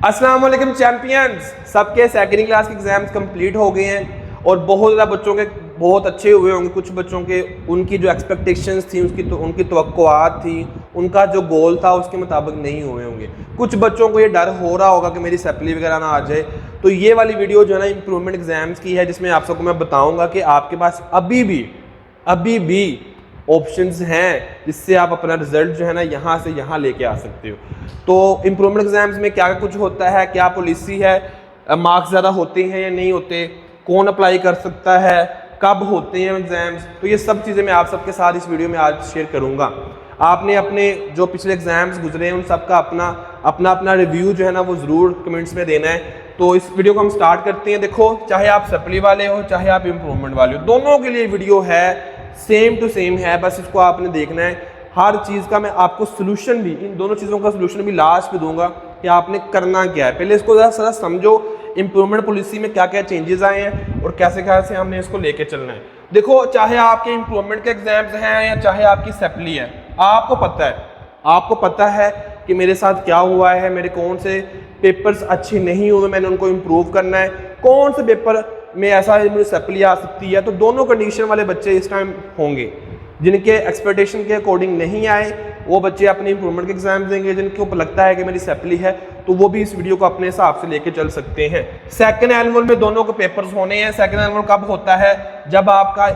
अस्सलाम वालेकुम चैंपियंस। सबके सेकंड क्लास के एग्जाम्स कंप्लीट हो गए हैं और बहुत ज़्यादा बच्चों के बहुत अच्छे हुए होंगे। कुछ बच्चों के उनकी जो एक्सपेक्टेशंस थी उनकी तवक्कुआत थी, उनका जो गोल था उसके मुताबिक नहीं हुए होंगे। कुछ बच्चों को ये डर हो रहा होगा कि मेरी सप्ली वगैरह ना आ जाए। तो ये वाली वीडियो जो है ना इम्प्रूवमेंट एग्जाम्स की है, जिसमें आप सबको मैं बताऊँगा कि आपके पास अभी भी ऑप्शंस हैं जिससे आप अपना रिजल्ट जो है ना यहाँ से यहाँ लेके आ सकते हो। तो इम्प्रूवमेंट एग्जाम्स में क्या कुछ होता है, क्या पॉलिसी है, मार्क्स ज़्यादा होते हैं या नहीं होते, कौन अप्लाई कर सकता है, कब होते हैं एग्जाम्स, तो ये सब चीज़ें मैं आप सबके साथ इस वीडियो में आज शेयर करूँगा। आपने अपने जो पिछले एग्जाम्स गुजरे हैं उन सब का अपना रिव्यू जो है ना वो ज़रूर कमेंट्स में देना है। तो इस वीडियो को हम स्टार्ट करते हैं। देखो, चाहे आप सप्ली वाले हो चाहे आप इम्प्रूवमेंट वाले हो, दोनों के लिए वीडियो है, सेम टू सेम है। बस इसको आपने देखना है। हर चीज़ का मैं आपको सोल्यूशन भी, इन दोनों चीज़ों का सोल्यूशन भी लास्ट में दूंगा कि आपने करना क्या है। पहले इसको ज़रा समझो, इम्प्रूवमेंट पॉलिसी में क्या क्या चेंजेस आए हैं और कैसे कैसे हमने इसको लेके चलना है। देखो, चाहे आपके इम्प्रूवमेंट के एग्जाम्स हैं या चाहे आपकी सप्ली है, आपको पता है कि मेरे साथ क्या हुआ है, मेरे कौन से पेपर्स अच्छे नहीं हुए, मैंने उनको इम्प्रूव करना है, कौन से पेपर में ऐसा मुझे सप्ली आ सकती है। तो दोनों कंडीशन वाले बच्चे इस टाइम होंगे। जिनके एक्सपेक्टेशन के अकॉर्डिंग नहीं आए वो बच्चे अपने इंप्रूवमेंट के एग्जाम देंगे। जिनके ऊपर लगता है कि मेरी सप्ली है तो वो भी इस वीडियो को अपने हिसाब से लेके चल सकते हैं। सेकंड एनुअल में दोनों के पेपर्स होने हैं। सेकंड एनुअल कब होता है? जब आपका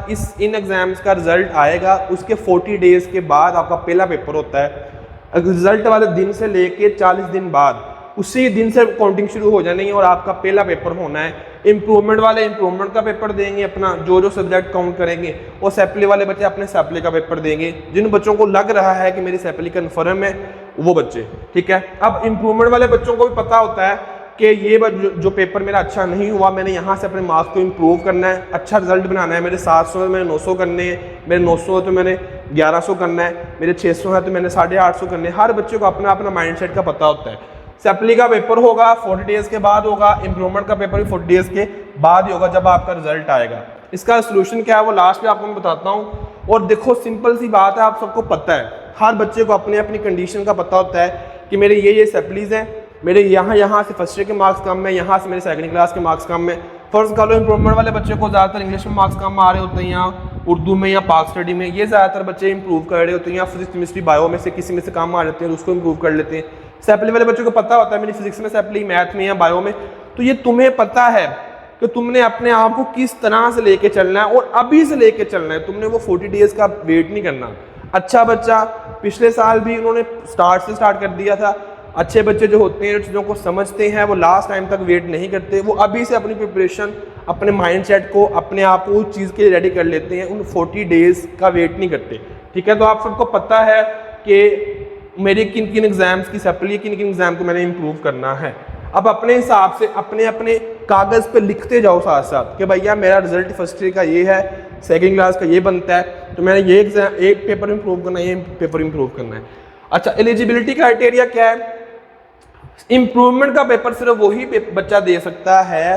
इन एग्जाम्स का रिजल्ट आएगा उसके 40 डेज के बाद आपका पहला पेपर होता है। रिजल्ट वाले दिन से लेके 40 दिन बाद उसी दिन से काउंटिंग शुरू हो जानी है और आपका पहला पेपर होना है। इम्प्रूवमेंट वाले इम्प्रूवमेंट का पेपर देंगे अपना, जो सब्जेक्ट काउंट करेंगे, और सैप्ली वाले बच्चे अपने सैप्ली का पेपर देंगे। जिन बच्चों को लग रहा है कि मेरी सैप्ली कन्फर्म है वो बच्चे, ठीक है। अब इम्प्रूवमेंट वाले बच्चों को भी पता होता है कि ये जो पेपर मेरा अच्छा नहीं हुआ, मैंने यहाँ से अपने मार्क्स को इम्प्रूव करना है, अच्छा रिजल्ट बनाना है। मेरे 700 है, मैंने 900 करने हैं, मेरे 900 है तो मैंने 1100 करना है, मेरे 600 है तो मैंने 850 करने हैं। हर बच्चे को अपना अपना माइंडसेट का पता होता है। सैप्ली का पेपर होगा 40 डेज के बाद होगा, इम्प्रूवमेंट का पेपर भी 40 डेज के बाद ही होगा जब आपका रिजल्ट आएगा। इसका सोल्यूशन क्या है वो लास्ट में आपको मैं बताता हूँ। और देखो, सिंपल सी बात है, आप सबको पता है, हर बच्चे को अपने अपनी कंडीशन का पता होता है कि मेरे ये सैप्लीज हैं, मेरे यहाँ से फर्स्ट ईयर के मार्क्स कम है, यहाँ से मेरे सेकंड क्लास के मार्क्स कम है। फर्ज कर लो इम्प्रूवमेंट वाले बच्चे को ज़्यादातर इंग्लिश में मार्क्स कम आ रहे होते हैं, या उर्दू में या पाक स्टडी में, ये ज़्यादातर बच्चे इंप्रूव कर रहे होते हैं, या फिजिक्स केमिस्ट्री बायो में से किसी में से कम आ जाते हैं उसको इंप्रूव कर लेते हैं। सैप्ली वाले बच्चों को पता होता है मेरी फिजिक्स में सैप्ली, मैथ में या बायो में। तो ये तुम्हें पता है कि तुमने अपने आप को किस तरह से लेके चलना है और अभी से लेके चलना है। तुमने वो 40 डेज का वेट नहीं करना। अच्छा बच्चा, पिछले साल भी उन्होंने स्टार्ट कर दिया था। अच्छे बच्चे जो होते हैं, चीज़ों को समझते हैं, वो लास्ट टाइम तक वेट नहीं करते। वो अभी से अपनी प्रिपरेशन, अपने माइंडसेट को, अपने आप को उस चीज़ के लिए रेडी कर लेते हैं, उन 40 डेज का वेट नहीं करते, ठीक है। तो आप सबको पता है कि मेरे किन किन एग्जाम्स की सप्ली, किन किन एग्जाम को मैंने इंप्रूव करना है। अब अपने हिसाब से अपने अपने कागज़ पे लिखते जाओ साथ साथ कि भैया मेरा रिजल्ट फर्स्ट ईयर का ये है, सेकंड क्लास का ये बनता है, तो मैंने ये एग्जाम, एक पेपर इंप्रूव करना है, ये पेपर इंप्रूव करना है। अच्छा, एलिजिबिलिटी क्राइटेरिया क्या है? इंप्रूवमेंट का पेपर सिर्फ वही बच्चा दे सकता है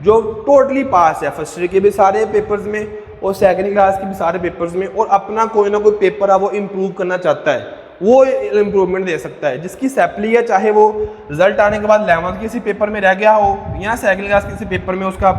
जो टोटली पास है, फर्स्ट ईयर के भी सारे पेपर्स में और सेकंड क्लास के भी सारे पेपर्स में, और अपना कोई ना कोई पेपर है वो इम्प्रूव करना चाहता है, वो इम्प्रूवमेंट दे सकता है। जिसकी सैप्ली है, चाहे वो रिजल्ट आने के बाद 11th किसी पेपर में रह गया हो या सेकंड क्लास किसी पेपर में उसका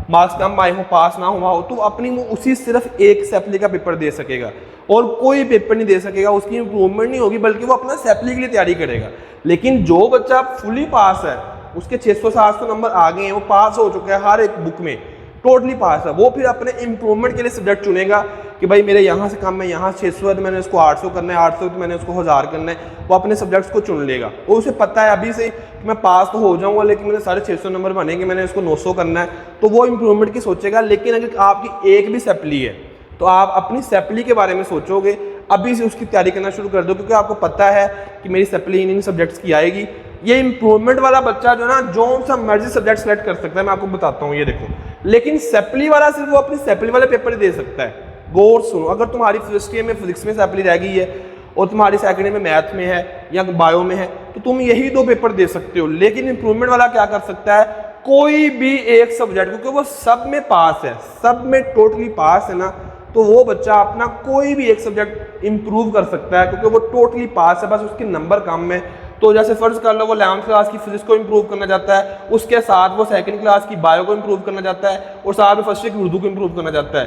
मार्क्स कम आए हो, पास ना हुआ हो, तो अपनी वो उसी सिर्फ एक सैप्ली का पेपर दे सकेगा और कोई पेपर नहीं दे सकेगा। उसकी इंप्रूवमेंट नहीं होगी, बल्कि वो अपना सैप्ली के लिए तैयारी करेगा। लेकिन जो बच्चा फुली पास है, उसके 600-700 नंबर आ गए हैं, वो पास हो चुका है हर एक बुक में, टोटली पास है, वो फिर अपने इम्प्रूवमेंट के लिए सब्जेक्ट चुनेगा कि भाई मेरे यहाँ से कम है, यहाँ 600 है तो मैंने उसको 800 करना है, 800 तो मैंने उसको 1000 करना है। वो अपने सब्जेक्ट्स को चुन लेगा और उसे पता है अभी से कि मैं पास तो हो जाऊँगा, लेकिन मेरे 650 नंबर बनेंगे, मैंने उसको 900 करना है, तो वो इम्प्रूवमेंट की सोचेगा। लेकिन अगर आपकी एक भी सैप्ली है तो आप अपनी सैप्ली के बारे में सोचोगे, अभी से उसकी तैयारी करना शुरू कर दो, क्योंकि आपको पता है कि मेरी सैप्ली इन सब्जेक्ट्स की आएगी। ये इम्प्रूवमेंट वाला बच्चा जो ना जो सा मर्जी सब्जेक्ट सेलेक्ट कर सकता है, मैं आपको बताता हूँ, ये देखो। लेकिन सैप्ली वाला सिर्फ वो अपनी सैप्ली वाले पेपर ही दे सकता है। गौर सुनो, अगर तुम्हारी फर्स्ट ईयर में फिजिक्स में सैप्ली रह गई है और तुम्हारी सेकंड ईयर में मैथ में है या बायो में है, तो तुम यही 2 पेपर दे सकते हो। लेकिन इम्प्रूवमेंट वाला क्या कर सकता है? कोई भी एक सब्जेक्ट, क्योंकि वो सब में पास है, सब में टोटली पास है ना, तो वो बच्चा अपना कोई भी एक सब्जेक्ट इंप्रूव कर सकता है, क्योंकि वो टोटली पास है, बस उसके नंबर कम है। तो जैसे फर्ज कर लो वो 11th क्लास की फिजिक्स को इंप्रूव करना चाहता है, उसके साथ वो 2nd क्लास की बायो को इंप्रूव करना चाहता है और साथ में फर्स्ट ईयर की उर्दू को इंप्रूव करना चाहता है,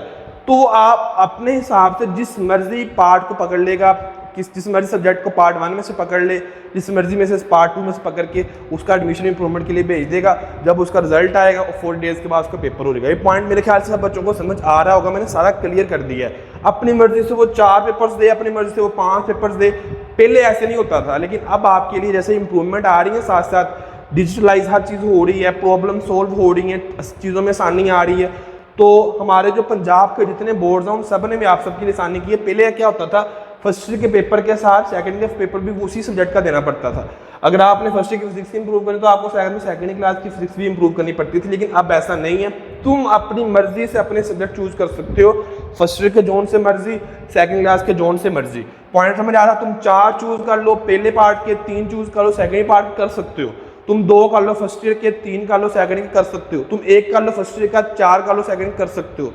तो आप अपने हिसाब से जिस मर्जी पार्ट को पकड़ लेगा, जिस मर्जी सब्जेक्ट को पार्ट 1 में से पकड़ ले, जिस मर्जी में से पार्ट 2 में से पकड़ के उसका एडमिशन इंप्रूवमेंट के लिए भेज देगा। जब उसका रिजल्ट आएगा और 4 डेज़ के बाद उसका पेपर हो जाएगा। ये पॉइंट मेरे ख्याल से सब बच्चों को समझ आ रहा होगा, मैंने सारा क्लियर कर दिया है। अपनी मर्जी से वो 4 पेपर्स दे, अपनी मर्जी से वो 5 पेपर्स दे, पहले ऐसे नहीं होता था। लेकिन अब आपके लिए जैसे इंप्रूवमेंट आ रही है, साथ साथ डिजिटलाइज हर चीज़ हो रही है, प्रॉब्लम सोल्व हो रही है, चीज़ों में आसानी आ रही है, तो हमारे जो पंजाब के जितने बोर्ड्स हैं उन सब ने भी आप सबके लिए आसानी की है। पहले क्या होता था, फर्स्ट ईयर के पेपर के साथ 2nd के पेपर भी उसी सब्जेक्ट का देना पड़ता था। अगर आपने फर्स्ट ईयर की फिजिक्स इंप्रूव करनी तो आपको 2nd क्लास की फिजिक्स भी इंप्रूव करनी पड़ती थी। लेकिन अब ऐसा नहीं है, तुम अपनी मर्जी से अपने सब्जेक्ट चूज कर सकते हो, फर्स्ट ईयर के जोन से मर्जी, 2nd क्लास के जोन से मर्जी। पॉइंट समझ आ रहा, तुम 4 चूज कर लो, पहले पार्ट के 3 चूज कर लो, 2nd पार्ट कर सकते हो, तुम 2 कर लो फर्स्ट ईयर के, 3 कर लो 2nd के कर सकते हो, तुम 1 कर लो फर्स्ट ईयर का, 4 कर लो 2nd कर सकते हो,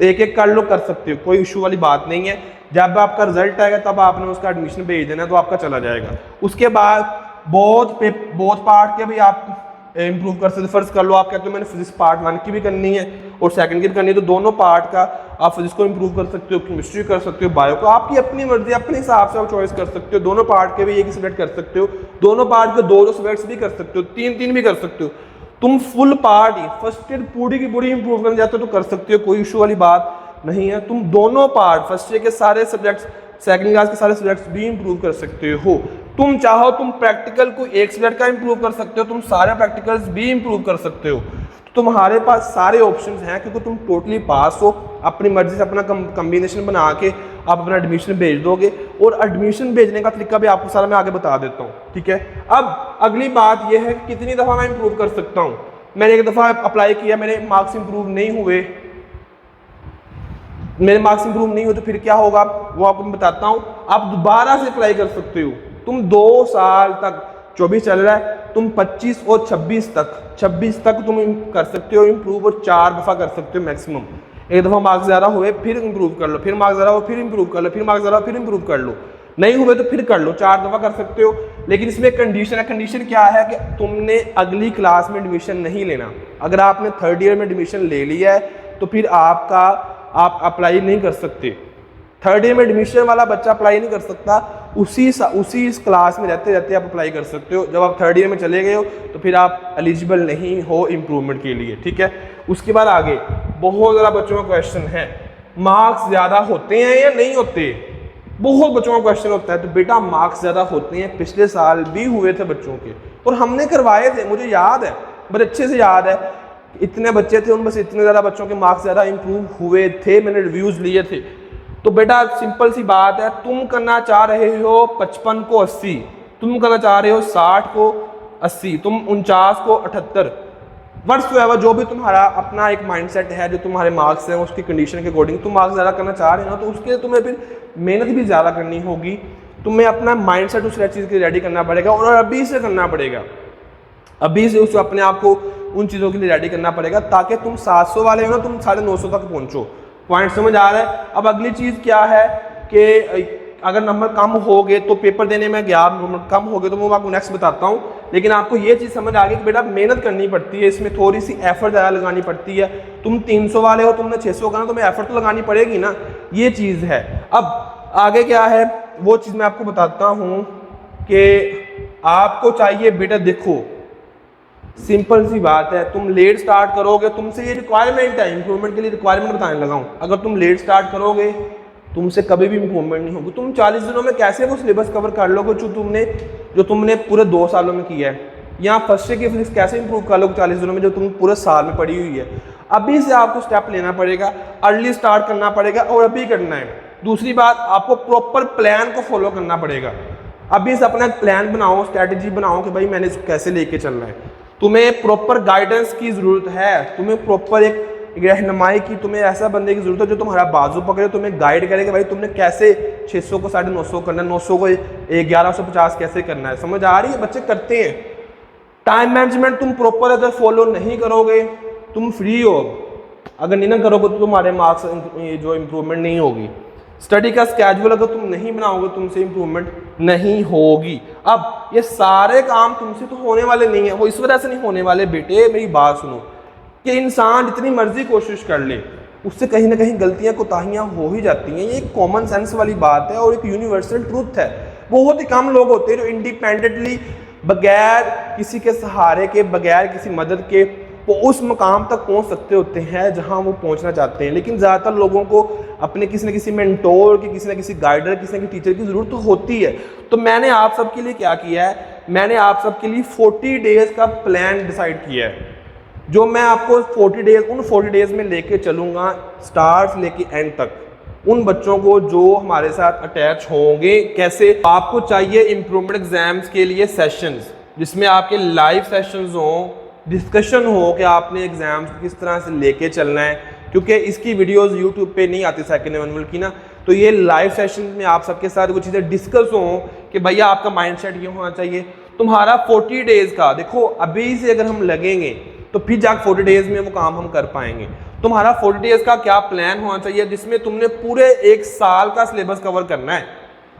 1-1 कर लो कर सकते हो, कोई इशू वाली बात नहीं है। जब आपका रिजल्ट आएगा तब आपने उसका एडमिशन भेज देना, तो आपका चला जाएगा। उसके बाद बहुत पार्ट के भी आप इंप्रूव कर सकते। फर्स्ट कर लो आप कहते हो मैंने फिजिक्स पार्ट 1 की भी करनी है और 2nd की भी करनी है, तो दोनों पार्ट का आप फिजिक्स को इंप्रूव कर सकते हो, केमिस्ट्री कर सकते हो, बायो को, आपकी अपनी मर्जी, अपने हिसाब से आप चॉइस कर सकते हो। दोनों पार्ट के भी एक ही सब्जेक्ट कर सकते हो, दोनों पार्ट के 2-2 सब्जेक्ट्स भी कर सकते हो, 3-3 भी कर सकते हो। तुम फुल पार्ट ही फर्स्ट ईयर पूरी की पूरी इंप्रूव करना चाहते हो तो कर सकते हो, कोई इशू वाली बात नहीं है। तुम दोनों पार्ट फर्स्ट ईयर के सारे सब्जेक्ट्स, 2nd क्लास के सारे सब्जेक्ट्स भी इंप्रूव कर सकते हो। तुम चाहो तुम प्रैक्टिकल को एक सब्जेक्ट का इंप्रूव कर सकते हो, तुम सारे प्रैक्टिकल्स भी इंप्रूव कर सकते हो। तुम्हारे पास सारे ऑप्शंस हैं क्योंकि तुम टोटली पास हो। अपनी मर्जी से अपना कम्बिनेशन बना के आप अपना एडमिशन भेज दोगे, और एडमिशन भेजने का तरीका भी आपको सारा मैं आगे बता देता हूँ, ठीक है। अब अगली बात यह है कि कितनी दफ़ा मैं इंप्रूव कर सकता हूँ। मैंने एक दफ़ा अप्लाई किया, मेरे मार्क्स इंप्रूव नहीं हुए, तो फिर क्या होगा वो आपको मैं बताता हूँ। आप दोबारा से अप्लाई कर सकते हो। तुम 2 साल तक, 24 चल रहा है, तुम 25 और 26 तक तुम कर सकते हो इंप्रूव, और 4 दफ़ा कर सकते हो मैक्सिमम। एक दफ़ा मार्क्स ज़्यादा हुए फिर इंप्रूव कर लो, फिर मार्क्स ज़्यादा हो फिर इंप्रूव कर लो, फिर मार्क्स ज़्यादा फिर इंप्रूव कर लो, नहीं हुए तो फिर कर लो, 4 दफ़ा कर सकते हो। लेकिन इसमें कंडीशन है। कंडीशन क्या है कि तुमने अगली क्लास में एडमिशन नहीं लेना। अगर आपने 3rd ईयर में एडमिशन ले लिया है तो फिर आप अप्लाई नहीं कर सकते। 3rd ईयर में एडमिशन वाला बच्चा अप्लाई नहीं कर सकता, उसी इस क्लास में रहते रहते आप अप्लाई कर सकते हो। जब आप 3rd ईयर में चले गए हो तो फिर आप एलिजिबल नहीं हो इम्प्रूवमेंट के लिए, ठीक है। उसके बाद आगे बहुत ज़्यादा बच्चों का क्वेश्चन है, मार्क्स ज़्यादा होते हैं या नहीं होते। बहुत बच्चों का क्वेश्चन होता है। तो बेटा मार्क्स ज़्यादा होते हैं, पिछले साल भी हुए थे बच्चों के और हमने करवाए थे, मुझे याद है, बड़े अच्छे से याद है। इतने बच्चे थे, उनमें से इतने ज़्यादा बच्चों के मार्क्स ज़्यादा इंप्रूव हुए थे, मैंने रिव्यूज़ लिए थे। तो बेटा सिंपल सी बात है, तुम करना चाह रहे हो 55 को 80, तुम करना चाह रहे हो 60 को 80, तुम 49 को 78, व्हाट्सएवर जो भी तुम्हारा अपना एक माइंडसेट है, जो तुम्हारे मार्क्स हैं उसकी कंडीशन के अकॉर्डिंग तुम मार्क्स ज़्यादा करना चाह रहे हो, तो उसके लिए तुम्हें फिर मेहनत भी ज़्यादा करनी होगी। तुम्हें अपना माइंडसेट उस चीज़ के लिए रेडी करना पड़ेगा, और अभी से करना पड़ेगा, अभी से उस अपने आप को उन चीज़ों के लिए रेडी करना पड़ेगा, ताकि तुम 700 वाले हो ना, तुम 950 तक पहुँचो। पॉइंट समझ आ रहा है। अब अगली चीज़ क्या है कि अगर नंबर कम हो गए तो पेपर देने में गया, नंबर कम हो गए तो मैं आपको नेक्स्ट बताता हूँ। लेकिन आपको ये चीज़ समझ आ गई कि बेटा मेहनत करनी पड़ती है, इसमें थोड़ी सी एफर्ट ज़्यादा लगानी पड़ती है। तुम 300 वाले हो, तुमने 600 करना, तुम्हें एफर्ट तो लगानी पड़ेगी ना, ये चीज़ है। अब आगे क्या है वो चीज़ मैं आपको बताता हूँ कि आपको चाहिए बेटा, देखो सिंपल सी बात है, तुम लेट स्टार्ट करोगे, तुमसे ये रिक्वायरमेंट है, इंप्रूवमेंट के लिए रिक्वायरमेंट बताने लगा हूँ। अगर तुम लेट स्टार्ट करोगे तुमसे कभी भी इंप्रूवमेंट नहीं होगी। तुम 40 दिनों में कैसे वो सिलेबस कवर कर लोगे जो तुमने पूरे 2 सालों में किया है। यहाँ फर्स्ट ईयर की फिजिक्स कैसे इंप्रूव कर लोगे 40 दिनों में जो तुम पूरे साल में पढ़ी हुई है। अभी से आपको स्टेप लेना पड़ेगा, अर्ली स्टार्ट करना पड़ेगा, और अभी करना है। दूसरी बात, आपको प्रॉपर प्लान को फॉलो करना पड़ेगा। अभी से अपना प्लान बनाओ, स्ट्रैटेजी बनाओ कि भाई मैंने इसको कैसे लेके चलना है। तुम्हें प्रॉपर गाइडेंस की ज़रूरत है, तुम्हें प्रॉपर एक रहनुमाई की, तुम्हें ऐसा बंदे की ज़रूरत है जो तुम्हारा बाजू पकड़े, तुम्हें गाइड करेगा भाई तुमने कैसे 600 को 950 करना है, 900 को 1150 कैसे करना है। समझ आ रही है? बच्चे करते हैं। टाइम मैनेजमेंट तुम प्रॉपर अगर फॉलो नहीं करोगे, तुम फ्री हो, अगर नहीं ना करोगे तो तुम्हारे मार्क्स जो इम्प्रूवमेंट नहीं होगी। स्टडी का स्केड्यूल अगर तुम नहीं बनाओगे तुमसे इंप्रूवमेंट नहीं होगी। अब ये सारे काम तुमसे तो होने वाले नहीं है, वो इस वजह से नहीं होने वाले बेटे, मेरी बात सुनो, कि इंसान जितनी मर्जी कोशिश कर ले उससे कहीं ना कहीं गलतियां कोताहियां हो ही जाती हैं। ये एक कॉमन सेंस वाली बात है और एक यूनिवर्सल ट्रूथ है। बहुत ही कम लोग होते हैं जो इंडिपेंडेंटली बगैर किसी के सहारे के, बगैर किसी मदद के वो उस मकाम तक पहुंच सकते होते हैं जहां वो पहुंचना चाहते हैं। लेकिन ज़्यादातर लोगों को अपने किसी न किसी मेंटोर की, किसी न किसी गाइडर, किसी न किसी टीचर की ज़रूरत तो होती है। तो मैंने आप सबके लिए क्या किया है, मैंने आप सबके लिए 40 डेज़ का प्लान डिसाइड किया है, जो मैं आपको 40 डेज़, उन 40 डेज़ में लेके चलूँगा स्टार्ट से लेके एंड तक। उन बच्चों को जो हमारे साथ अटैच होंगे, कैसे आपको चाहिए इम्प्रूवमेंट एग्जाम्स के लिए सेशंस, जिसमें आपके लाइव सेशंस हों, डिस्कशन हो कि आपने एग्जाम्स किस तरह से लेके चलना है, क्योंकि इसकी वीडियोस यूट्यूब पे नहीं आती सेकंड एनुअल की ना, तो ये लाइव सेशन में आप सबके साथ कुछ चीज़ें डिस्कस हों कि भैया आपका माइंडसेट ये होना चाहिए। तुम्हारा 40 डेज़ का देखो, अभी से अगर हम लगेंगे तो फिर जाकर 40 डेज़ में वो काम हम कर पाएंगे। तुम्हारा 40 डेज़ का क्या प्लान होना चाहिए, जिसमें तुमने पूरे एक साल का सिलेबस कवर करना है।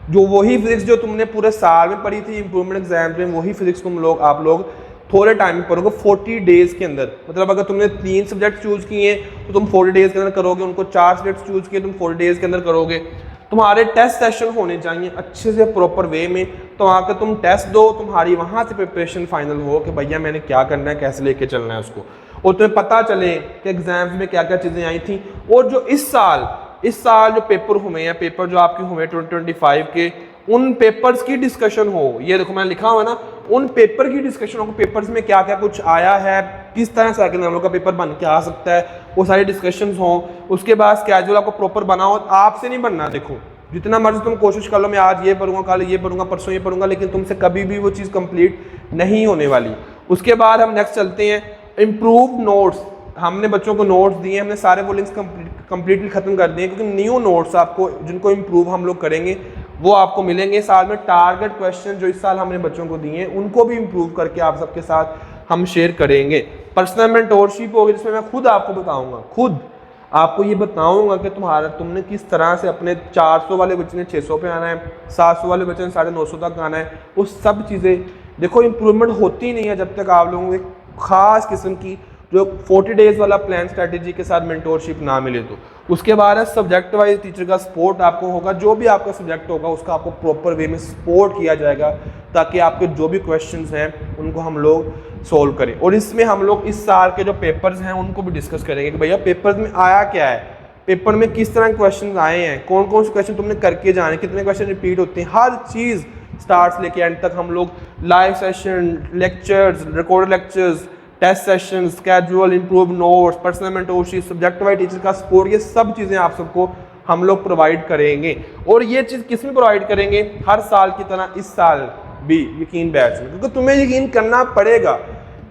जो वही फिजिक्स जो तुमने पूरे साल में पढ़ी थी इम्प्रूवमेंट एग्जाम में, वही फिजिक्स आप लोग थोड़े टाइम में पढ़ोगे 40 डेज़ के अंदर। मतलब अगर तुमने 3 सब्जेक्ट चूज़ किए तो तुम 40 डेज़ के अंदर करोगे, उनको 4 सब्जेक्ट चूज़ किए तुम 40 डेज़ के अंदर करोगे। तुम्हारे टेस्ट सेशन होने चाहिए अच्छे से प्रॉपर वे में, तो आकर तुम टेस्ट दो, तुम्हारी वहाँ से प्रिपरेशन फाइनल हो कि भैया मैंने क्या करना है, कैसे लेके चलना है उसको, और तुम्हें पता चले कि एग्जाम्स में क्या क्या चीज़ें आई थी। और जो इस साल जो पेपर हुए हैं, पेपर जो आपके हुए 2025 के, उन पेपर्स की डिस्कशन हो। ये देखो मैंने लिखा हुआ है ना, उन पेपर की डिस्कशन हो, पेपर्स में क्या क्या कुछ आया है, किस तरह से सेकंड एनुअल का पेपर बन के आ सकता है, वो सारी डिस्कशंस हों। उसके बाद स्केड्यूल आपको प्रॉपर बनाओ, आपसे नहीं बनना। देखो जितना मर्जी तुम कोशिश कर लो, मैं आज ये पढ़ूंगा, कल ये पढ़ूंगा, परसों ये पढ़ूंगा, लेकिन तुमसे कभी भी वो चीज़ कंप्लीट नहीं होने वाली। उसके बाद हम नेक्स्ट चलते हैं इम्प्रूव नोट्स। हमने बच्चों को नोट्स दिए, हमने सारे वो लिंक्स कंप्लीटली ख़त्म कर दिए, क्योंकि न्यू नोट्स आपको जिनको इम्प्रूव हम लोग करेंगे वो आपको मिलेंगे। साल में टारगेट क्वेश्चन जो इस साल हमने बच्चों को दिए हैं उनको भी इम्प्रूव करके आप सबके साथ हम शेयर करेंगे। पर्सनल मेंटोरशिप होगी जिसमें मैं खुद आपको बताऊंगा, खुद आपको ये बताऊंगा कि तुमने किस तरह से अपने 400 वाले बच्चे ने 600 पे आना है, 700 वाले बच्चे ने 950 तक आना है। वो सब चीज़ें देखो इम्प्रूवमेंट होती नहीं है जब तक आप लोगों को खास किस्म की जो 40 डेज़ वाला प्लान स्ट्रेटेजी के साथ मेंटोरशिप ना मिले। तो उसके बाद है सब्जेक्ट वाइज टीचर का सपोर्ट आपको होगा, जो भी आपका सब्जेक्ट होगा उसका आपको प्रॉपर वे में सपोर्ट किया जाएगा, ताकि आपके जो भी क्वेश्चंस हैं उनको हम लोग सोल्व करें। और इसमें हम लोग इस साल के जो पेपर्स हैं उनको भी डिस्कस करेंगे कि भैया पेपर्स में आया क्या है, पेपर में किस तरह के क्वेश्चन आए हैं, कौन कौन से क्वेश्चन तुमने करके जाने, कितने क्वेश्चन रिपीट होते हैं, हर चीज़ स्टार्ट से लेके एंड तक हम लोग live session, lectures, recorded lectures, test session, schedule, improve notes, personal mentorship, subject wise teacher का सपोर्ट, ये सब चीज़ें आप सबको हम लोग प्रोवाइड करेंगे। और ये चीज़ किस में प्रोवाइड करेंगे, हर साल की तरह इस साल भी यकीन बैच में, क्योंकि तुम्हें यकीन करना पड़ेगा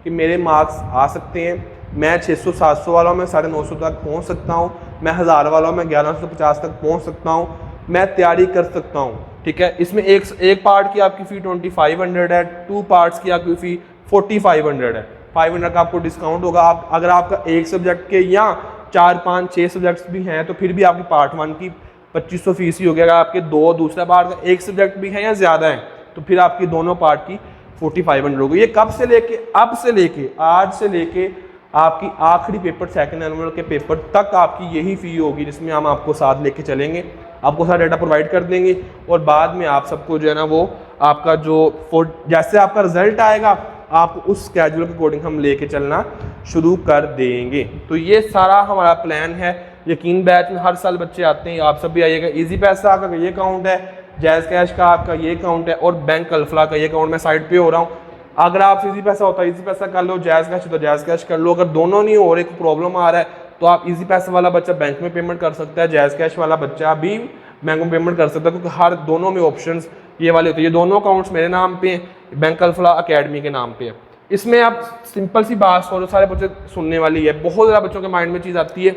कि मेरे मार्क्स आ सकते हैं। मैं 600-700 वाला हूँ, मैं 950 तक पहुँच सकता हूँ, मैं 1000 वाला हूँ, मैं 1150 तक पहुँच सकता हूँ, मैं तैयारी कर सकता हूँ। ठीक है, इसमें एक पार्ट की आपकी फ़ी 2500 है, 2 पार्ट्स की आपकी फ़ी 4500 है। 500 का आपको डिस्काउंट होगा। आप अगर आपका एक सब्जेक्ट के या 4, 5, 6 सब्जेक्ट्स भी हैं तो फिर भी आपकी पार्ट 1 की 2500 फीस ही होगी। अगर आपके दूसरा पार्ट का एक सब्जेक्ट भी है या ज़्यादा है तो फिर आपकी दोनों पार्ट की 4500 होगी। ये कब से लेके, अब से लेके, आज से लेके आपकी आखिरी पेपर सेकंड एनुअल के पेपर तक आपकी यही फ़ी होगी, जिसमें हम आपको साथ लेके चलेंगे, आपको सारा डाटा प्रोवाइड कर देंगे। और बाद में आप सबको जो है ना वो आपका जो जैसे आपका रिजल्ट आएगा आपको उस स्केड्यूल के अकॉर्डिंग हम लेके चलना शुरू कर देंगे। तो ये सारा हमारा प्लान है। यकीन बैच में हर साल बच्चे आते हैं, आप सब भी आइएगा। इजी पैसा का ये अकाउंट है, जैज़ कैश का आपका ये अकाउंट है, और बैंक अल्फला का ये अकाउंट मैं साइड पे हो रहा हूँ। अगर आप इजी पैसा होता है इजी पैसा कर लो, जायज़ कैश तो जायज़ कैश कर लो। अगर दोनों नहीं हो रहे, कोई प्रॉब्लम आ रहा है तो आप इजी पैसा वाला बच्चा बैंक में पेमेंट कर सकता है, जायज़ कैश वाला बच्चा भी बैंक में पेमेंट कर सकता है, क्योंकि हर दोनों में ऑप्शंस ये वाले होते हैं। ये दोनों अकाउंट्स मेरे नाम पे हैं, बैंक अल्फला अकेडमी के नाम पे है। इसमें आप सिंपल सी बात सुनो, सारे बच्चे सुनने वाली है, बहुत ज़्यादा बच्चों के माइंड में चीज़ आती है,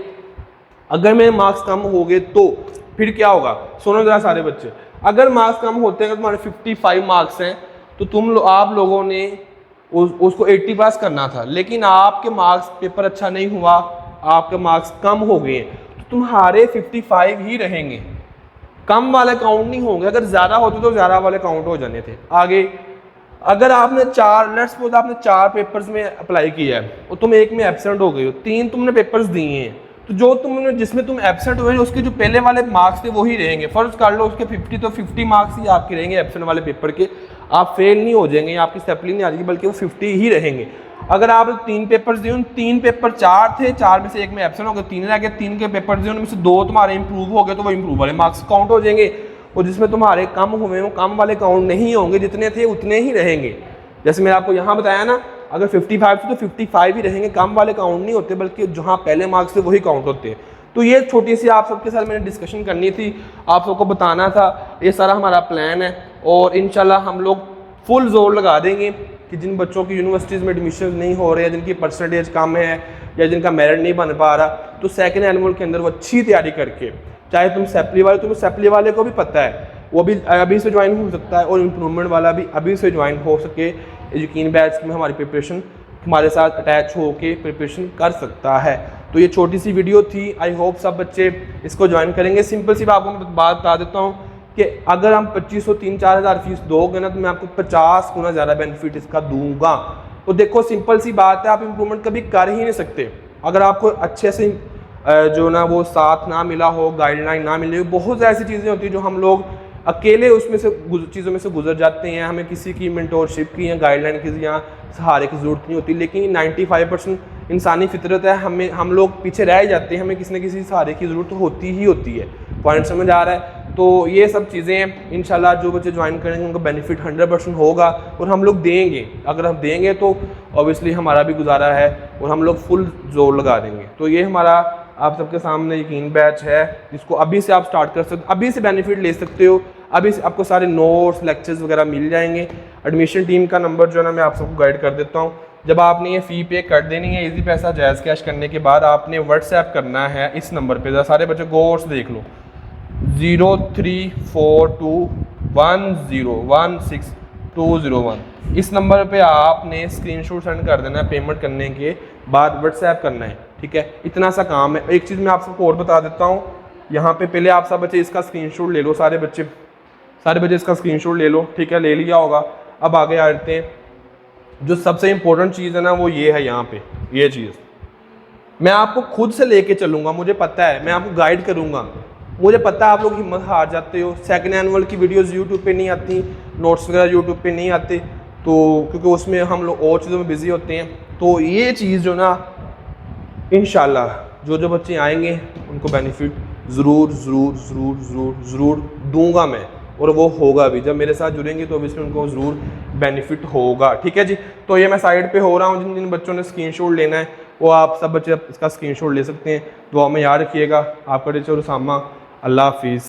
अगर मेरे मार्क्स कम हो गए तो फिर क्या होगा। सुनो ज़रा सारे बच्चे, अगर मार्क्स कम होते हैं, अगर तुम्हारे 55 मार्क्स हैं तो आप लोगों ने उसको 80 पास करना था, लेकिन आपके मार्क्स पेपर अच्छा नहीं हुआ, आपके मार्क्स कम हो गए तो तुम्हारे 55 ही रहेंगे। कम वाले काउंट नहीं होंगे, अगर ज़्यादा होते तो ज़्यादा वाले काउंट हो जाने थे। आगे अगर आपने लेट्स सपोज आपने 4 पेपर्स में अप्लाई किया है और तुम एक में एब्सेंट हो गए हो, 3 तुमने पेपर्स दिए हैं, तो जो तुमने जिसमें तुम एब्सेंट हुए उसके जो पहले वाले मार्क्स थे वही रहेंगे। फर्ज कर लो उसके 50 तो 50 मार्क्स ही आपके रहेंगे एब्सेंट वाले पेपर के, आप फेल नहीं हो जाएंगे, आपकी सप्ली नहीं आ जाएगी, बल्कि वो 50 ही रहेंगे। अगर आप 3 पेपर्स दिए, 3 पेपर 4 थे, 4 में से एक में एब्सेंट हो गए, 3 रह गए, 3 के पेपर दिए उनमें से 2 तुम्हारे इंप्रूव हो गए, तो वो इंप्रूव वाले मार्क्स काउंट हो जाएंगे। और जिसमें तुम्हारे कम हुए वो कम वाले काउंट नहीं होंगे, जितने थे उतने ही रहेंगे। जैसे मैंने आपको यहाँ बताया ना, अगर 55 थे तो 55 ही रहेंगे, कम वाले काउंट नहीं होते, बल्कि जहाँ पहले मार्क्स थे वही काउंट होते हैं। तो ये छोटी सी आप सबके साथ मैंने डिस्कशन करनी थी, आप सबको बताना था, ये सारा हमारा प्लान है। और इंशाल्लाह हम लोग फुल जोर लगा देंगे कि जिन बच्चों की यूनिवर्सिटीज़ में एडमिशन नहीं हो रहे हैं, जिनकी परसेंटेज कम है या जिनका मेरिट नहीं बन पा रहा, तो सेकेंड एनुअल के अंदर वो अच्छी तैयारी करके, चाहे तुम सैपली वाले, तुम्हें सैपली वाले को भी पता है वो भी अभी से ज्वाइन हो सकता है, और इम्प्रूवमेंट वाला भी अभी से ज्वाइन हो सके, यकीन बैच में हमारी प्रिपरेशन हमारे साथ अटैच हो के प्रिपरेशन कर सकता है। तो ये छोटी सी वीडियो थी, आई होप सब बच्चे इसको ज्वाइन करेंगे। सिंपल सी आपको मैं बात बता देता हूँ कि अगर हम 2500 3-4 हज़ार फीस दोगे ना, तो मैं आपको 50 गुना ज़्यादा बेनिफिट इसका दूंगा। तो देखो सिंपल सी बात है, आप इम्प्रूवमेंट कभी कर ही नहीं सकते अगर आपको अच्छे से जो ना वो साथ ना मिला हो, गाइडलाइन ना मिले हो। बहुत ऐसी चीज़ें होती हैं जो हम लोग अकेले उसमें से चीज़ों में से गुजर जाते हैं, हमें किसी की मेंटोरशिप की या गाइडलाइन की या सहारे की ज़रूरत नहीं होती। लेकिन 95% इंसानी फितरत है, हम लोग पीछे रह जाते हैं, हमें किसी न किसी सहारे की ज़रूरत होती ही होती है। पॉइंट समझ आ रहा है? तो ये सब चीज़ें हैं, इंशाल्लाह जो बच्चे ज्वाइन करेंगे उनको बेनिफिट 100% होगा, और हम लोग देंगे। अगर हम देंगे तो ऑब्वियसली हमारा भी गुजारा है, और हम लोग फुल जोर लगा देंगे। तो ये हमारा आप सबके सामने यकीन बैच है, जिसको अभी से आप स्टार्ट कर सकते हो, अभी से बेनिफिट ले सकते हो। अभी से आपको सारे नोट्स लेक्चर्स वगैरह मिल जाएंगे। एडमिशन टीम का नंबर जो है ना मैं आप सबको गाइड कर देता हूँ। जब आपने ये फ़ी पे कर देनी है, इजी पैसा जायज़ कैश करने के बाद आपने व्हाट्सएप करना है इस नंबर पे। सारे बच्चे गौर से देख लो, 03421016 इस नंबर पे आपने स्क्रीनशॉट सेंड कर देना है पेमेंट करने के बाद, व्हाट्सएप करना है, ठीक है। इतना सा काम है। एक चीज़ मैं आप सबको और बता देता हूँ, यहाँ पे पहले आप सब बच्चे इसका स्क्रीनशॉट ले लो, सारे बच्चे इसका स्क्रीनशॉट ले लो, ठीक है, ले लिया होगा। अब आगे आते हैं, जो सबसे इम्पोर्टेंट चीज़ है ना वो ये है, यहाँ पे ये चीज़ मैं आपको खुद से लेके चलूँगा, मुझे पता है, मैं आपको गाइड करूँगा। मुझे पता है आप लोग हिम्मत हार जाते हो, सेकंड एनुअल की वीडियोस यूट्यूब पे नहीं आती, नोट्स वगैरह यूट्यूब पे नहीं आते, तो क्योंकि उसमें हम लोग और चीज़ों में बिजी होते हैं। तो ये चीज़ जो ना इंशाल्लाह जो बच्चे आएंगे उनको बेनिफिट ज़रूर दूंगा मैं, और वो होगा भी। जब मेरे साथ जुड़ेंगे तो ऑब्वियसली उनको ज़रूर बेनिफिट होगा, ठीक है जी। तो ये मैं साइड पे हो रहा हूँ, जिन बच्चों ने स्क्रीनशॉट लेना है वो आप सब बच्चे इसका स्क्रीनशॉट ले सकते हैं। दुआ में याद रखिएगा। आपका टीचर उसामा। अल्लाह हाफिज़।